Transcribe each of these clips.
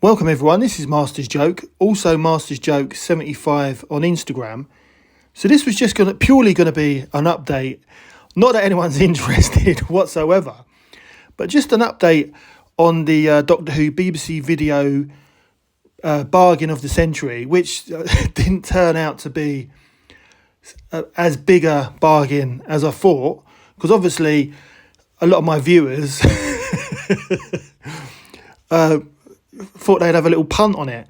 Welcome everyone, this is Master's Joke, also Master's Joke 75 on Instagram. So this was just purely going to be an update, not that anyone's interested whatsoever, but just an update on the Doctor Who BBC video bargain of the century, which didn't turn out to be as big a bargain as I thought, because obviously a lot of my viewers thought they'd have a little punt on it.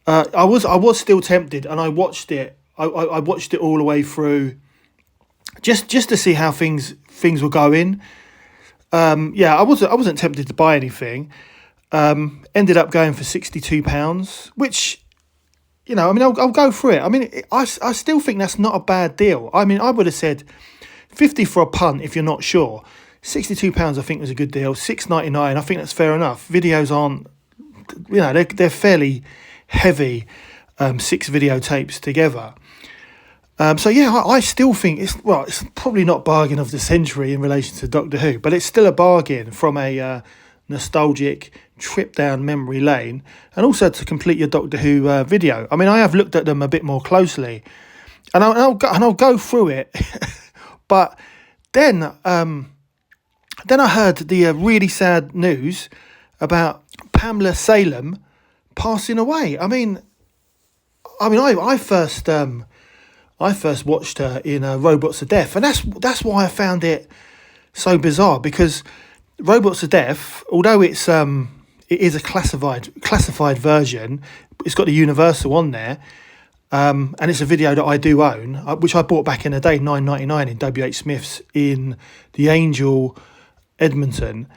I was still tempted, and I watched it. I watched it all the way through, just to see how things were going. I wasn't tempted to buy anything. Ended up going for £62, which, I'll go for it. I mean, I still think that's not a bad deal. I mean, I would have said 50 for a punt if you're not sure. £62 I think was a good deal. $6.99 I think that's fair enough. Videos aren't, they're fairly heavy, 6 videotapes together. I still think it's probably not bargain of the century in relation to Doctor Who, but it's still a bargain from a nostalgic trip down memory lane, and also to complete your Doctor Who video. I mean, I have looked at them a bit more closely, and I'll go through it. But then I heard the really sad news about Pamela Salem passing away. I first watched her in Robots of Death, and that's why I found it so bizarre, because Robots of Death, although it is a classified version, it's got the Universal on there, and it's a video that I do own, which I bought back in the day, $9.99 in WH Smith's in the Angel, Edmonton.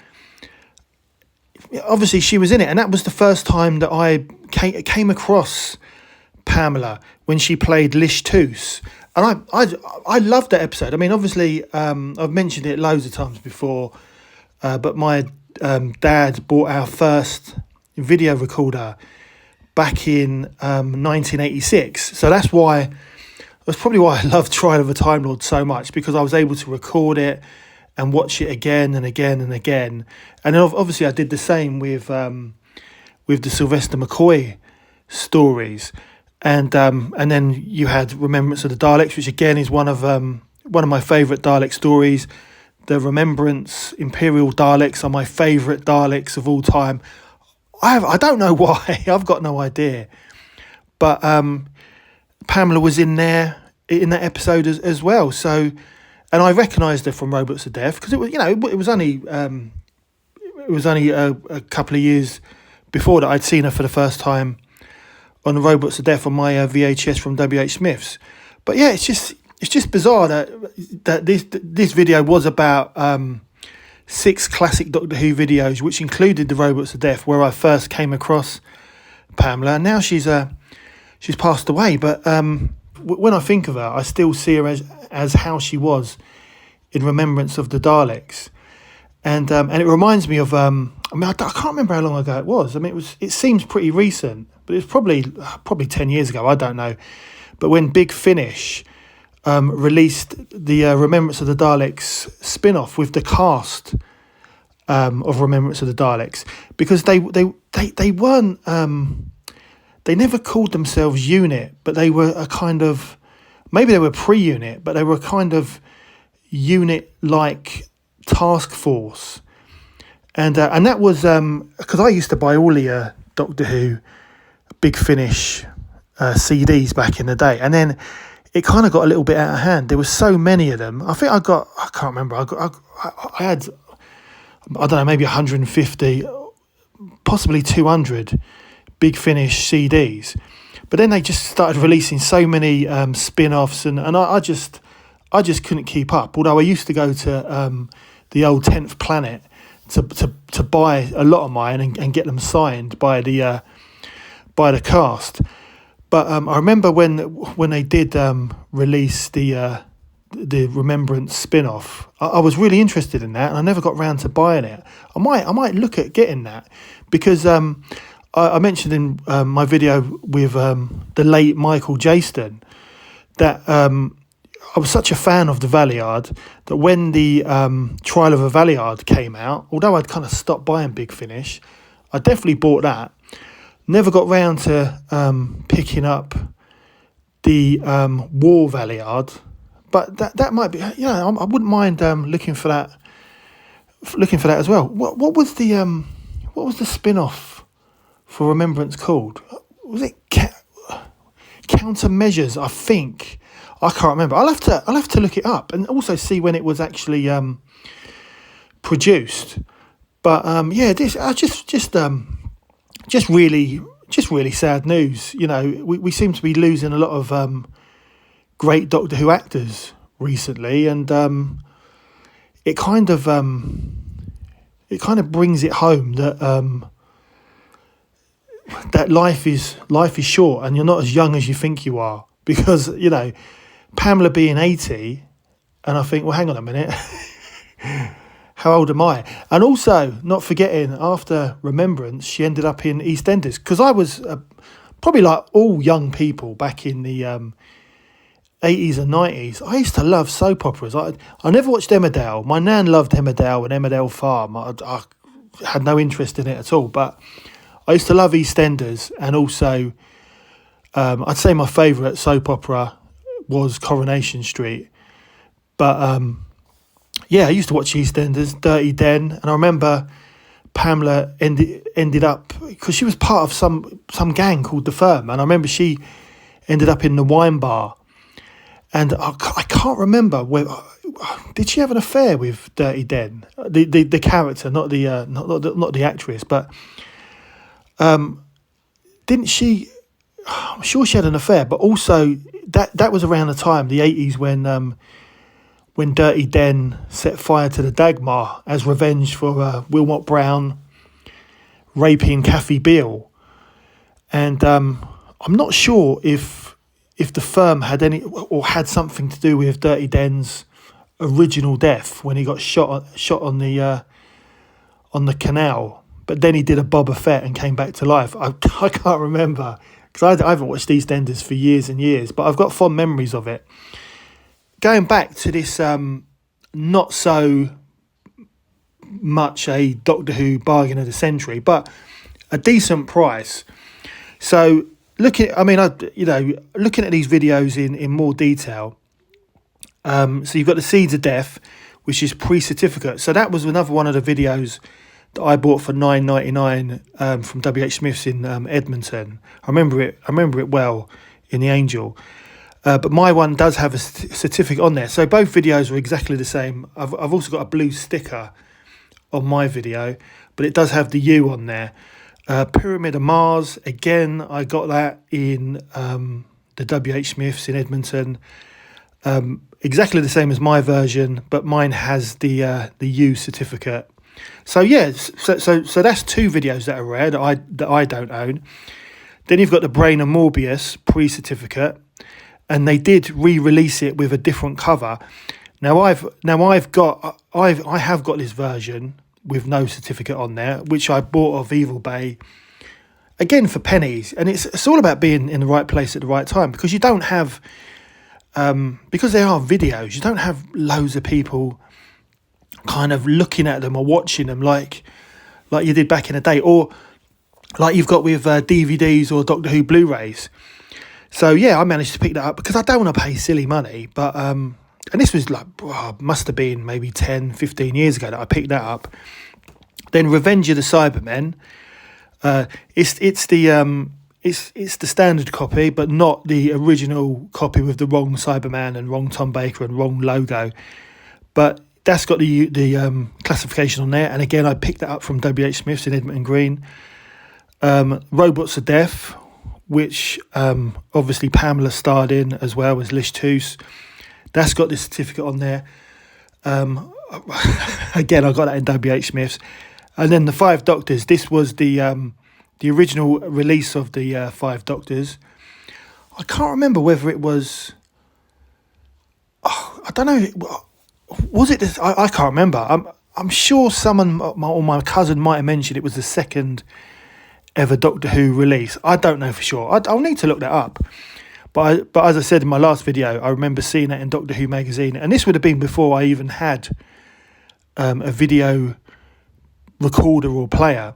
Obviously she was in it, and that was the first time that I came across Pamela, when she played Lish Toos, and I loved that episode. I mean, obviously I've mentioned it loads of times before, but my dad bought our first video recorder back in 1986, so that's probably why I loved Trial of a Time Lord so much, because I was able to record it and watch it again and again and again. And then obviously I did the same with the Sylvester McCoy stories, and then you had Remembrance of the Daleks, which again is one of my favourite Dalek stories. The Remembrance Imperial Daleks are my favourite Daleks of all time. I don't know why, I've got no idea, but Pamela was in there in that episode as well. So, and I recognised her from Robots of Death, because it was only a couple of years before that I'd seen her for the first time on the Robots of Death on my VHS from WH Smith's. But yeah, it's just bizarre that this video was about 6 classic Doctor Who videos, which included the Robots of Death, where I first came across Pamela, and now she's passed away. But when I think of her, I still see her as how she was in Remembrance of the Daleks, and it reminds me of I can't remember how long ago it was. I mean, it seems pretty recent, but it's probably 10 years ago. I don't know, but when Big Finish released the Remembrance of the Daleks spin-off with the cast of Remembrance of the Daleks, because they weren't they never called themselves Unit, but they were a kind of, maybe they were pre-unit, but they were a kind of unit-like task force, and that was because I used to buy all the Doctor Who Big Finish CDs back in the day, and then it kind of got a little bit out of hand. There were so many of them. I think I can't remember. I had, I don't know, maybe 150, possibly 200 Big Finish CDs. But then they just started releasing so many spin-offs, and I just couldn't keep up. Although I used to go to the old 10th Planet to buy a lot of mine and get them signed by the cast. But I remember when they did release the the Remembrance spin-off. I was really interested in that, and I never got round to buying it. I might look at getting that, because I mentioned in my video with the late Michael Jaston that I was such a fan of the Valiard that when the Trial of a Valiard came out, although I'd kind of stopped buying Big Finish, I definitely bought that. Never got round to picking up the War Valiard, but that might be, I wouldn't mind looking for that as well. What was the spin-off for Remembrance called? Was it Countermeasures? I think. I can't remember. I'll have to look it up and also see when it was actually produced. But this just really sad news. We seem to be losing a lot of great Doctor Who actors recently, and it kind of brings it home that that life is short, and you're not as young as you think you are, because Pamela being 80, and I think, well, hang on a minute, how old am I? And also, not forgetting, after Remembrance, she ended up in EastEnders, because I was probably like all young people back in the 80s and 90s. I used to love soap operas. I never watched Emmerdale. My nan loved Emmerdale and Emmerdale Farm. I had no interest in it at all, but I used to love EastEnders, and also I'd say my favourite soap opera was Coronation Street. But I used to watch EastEnders, Dirty Den, and I remember Pamela ended up, because she was part of some gang called The Firm, and I remember she ended up in the wine bar, and I can't remember whether did she have an affair with Dirty Den, the character, not the actress, but didn't she? I'm sure she had an affair, but also that was around the time, the 80s, when Dirty Den set fire to the Dagmar as revenge for Wilmot Brown raping Kathy Beale. And I'm not sure if the Firm had any or had something to do with Dirty Den's original death when he got shot on the canal. But then he did a Boba Fett and came back to life. I can't remember, because I haven't watched EastEnders for years and years, but I've got fond memories of it. Going back to this not so much a Doctor Who bargain of the century, but a decent price. So looking at these videos in more detail. So you've got the Seeds of Death, which is pre-certificate. So that was another one of the videos that I bought for $9.99 from WH Smith's in Edmonton. I remember it well in the Angel. But my one does have a certificate on there. So both videos are exactly the same. I've also got a blue sticker on my video, but it does have the U on there. Pyramid of Mars, again, I got that in the WH Smith's in Edmonton. Exactly the same as my version, but mine has the U certificate. So yeah, so that's two videos that are rare that I don't own. Then you've got the Brain of Morbius pre-certificate, and they did re-release it with a different cover. Now I have got this version with no certificate on there, which I bought off Evil Bay, again for pennies. And it's all about being in the right place at the right time, because you don't have because they are videos, you don't have loads of people kind of looking at them or watching them like you did back in the day, or like you've got with DVDs or Doctor Who Blu-rays. So yeah, I managed to pick that up because I don't want to pay silly money. But and this was must have been maybe 10, 15 years ago that I picked that up. Then Revenge of the Cybermen. It's the standard copy, but not the original copy with the wrong Cyberman and wrong Tom Baker and wrong logo. But that's got the classification on there. And again, I picked that up from WH Smith's in Edmonton Green. Robots of Death, which obviously Pamela starred in as well as Lish Toos. That's got the certificate on there. Again, I got that in WH Smith's. And then the Five Doctors. This was the original release of the Five Doctors. I can't remember whether it was I don't know, was it this? I can't remember. I'm sure someone or my cousin might have mentioned it was the second ever Doctor Who release. I don't know for sure. I'll need to look that up. But as I said in my last video, I remember seeing that in Doctor Who magazine, and this would have been before I even had a video recorder or player.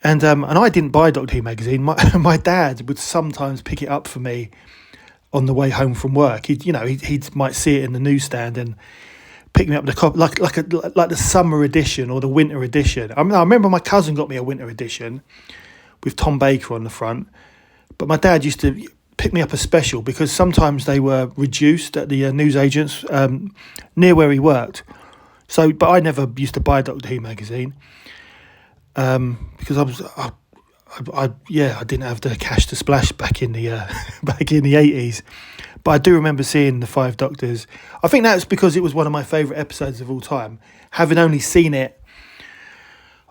And I didn't buy Doctor Who magazine. My dad would sometimes pick it up for me on the way home from work. He might see it in the newsstand and pick me up the copy, like the summer edition or the winter edition. I remember my cousin got me a winter edition with Tom Baker on the front, but my dad used to pick me up a special because sometimes they were reduced at the newsagents near where he worked. So, but I never used to buy Doctor Who magazine because I didn't have the cash to splash back in the 80s. But I do remember seeing the Five Doctors. I think that's because it was one of my favourite episodes of all time. Having only seen it,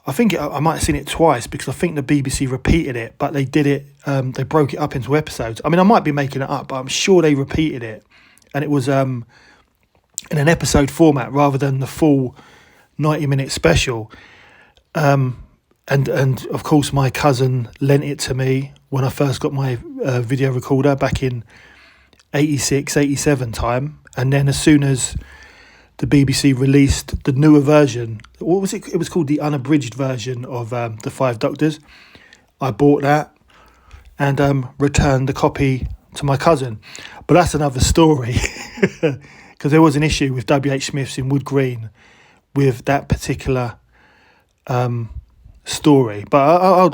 I think I might have seen it twice because I think the BBC repeated it, but they did it, they broke it up into episodes. I mean, I might be making it up, but I'm sure they repeated it. And it was in an episode format rather than the full 90-minute special. And of course, my cousin lent it to me when I first got my video recorder back in 86, 87 time. And then as soon as the BBC released the newer version, what was it? It was called the unabridged version of the Five Doctors. I bought that and returned the copy to my cousin. But that's another story because there was an issue with WH Smith's in Wood Green with that particular story. But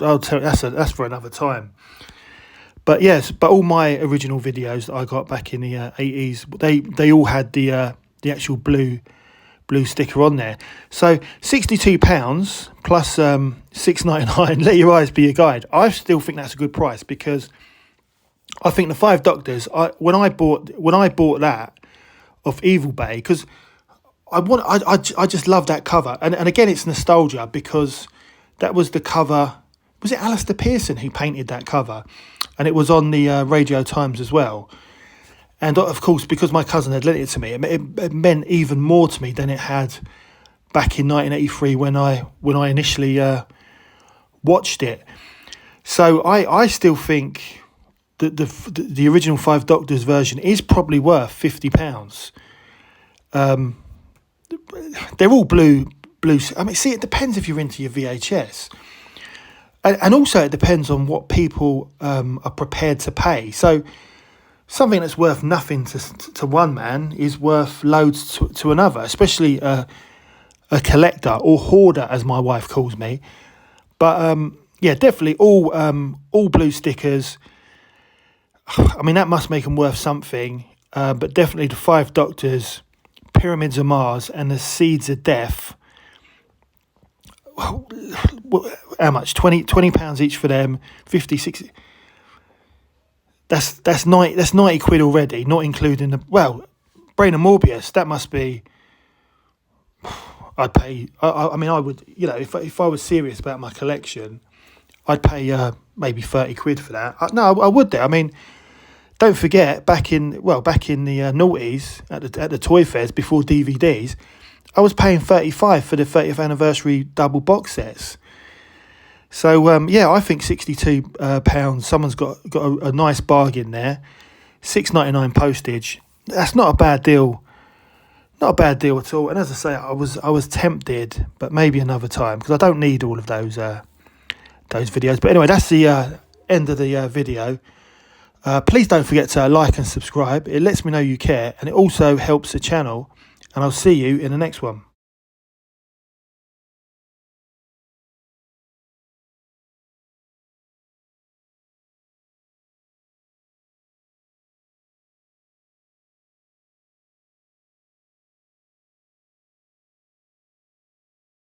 I'll tell you, that's for another time. But yes, but all my original videos that I got back in the 80s, they all had the actual blue sticker on there. So £62 plus £6.99. Let your eyes be your guide. I still think that's a good price because I think the Five Doctors. When I bought that off Evil Bay, because I just love that cover, and again it's nostalgia because that was the cover. Was it Alistair Pearson who painted that cover? And it was on the Radio Times as well. And of course, because my cousin had lent it to me, it meant even more to me than it had back in 1983 when I initially watched it. So I still think that the original Five Doctors version is probably worth £50. They're all blue. I mean, see, it depends if you're into your VHS. And also it depends on what people are prepared to pay. So something that's worth nothing to one man is worth loads to another, especially a collector or hoarder, as my wife calls me. But yeah, definitely all blue stickers. I mean, that must make them worth something. But definitely the Five Doctors, Pyramids of Mars, and the Seeds of Death. How much? £20 each for them. 50, 60. That's 90 quid already, not including the Brain of Morbius. That must be. I'd pay. I mean, I would. If I was serious about my collection, I'd pay maybe 30 quid for that. I would do. I mean, don't forget back in the noughties at the toy fairs before DVDs. I was paying 35 for the 30th anniversary double box sets. So, I think £62, someone's got a nice bargain there. £6.99 postage. That's not a bad deal. Not a bad deal at all. And as I say, I was tempted, but maybe another time, because I don't need all of those videos. But anyway, that's the end of the video. Please don't forget to like and subscribe. It lets me know you care, and it also helps the channel. And I'll see you in the next one.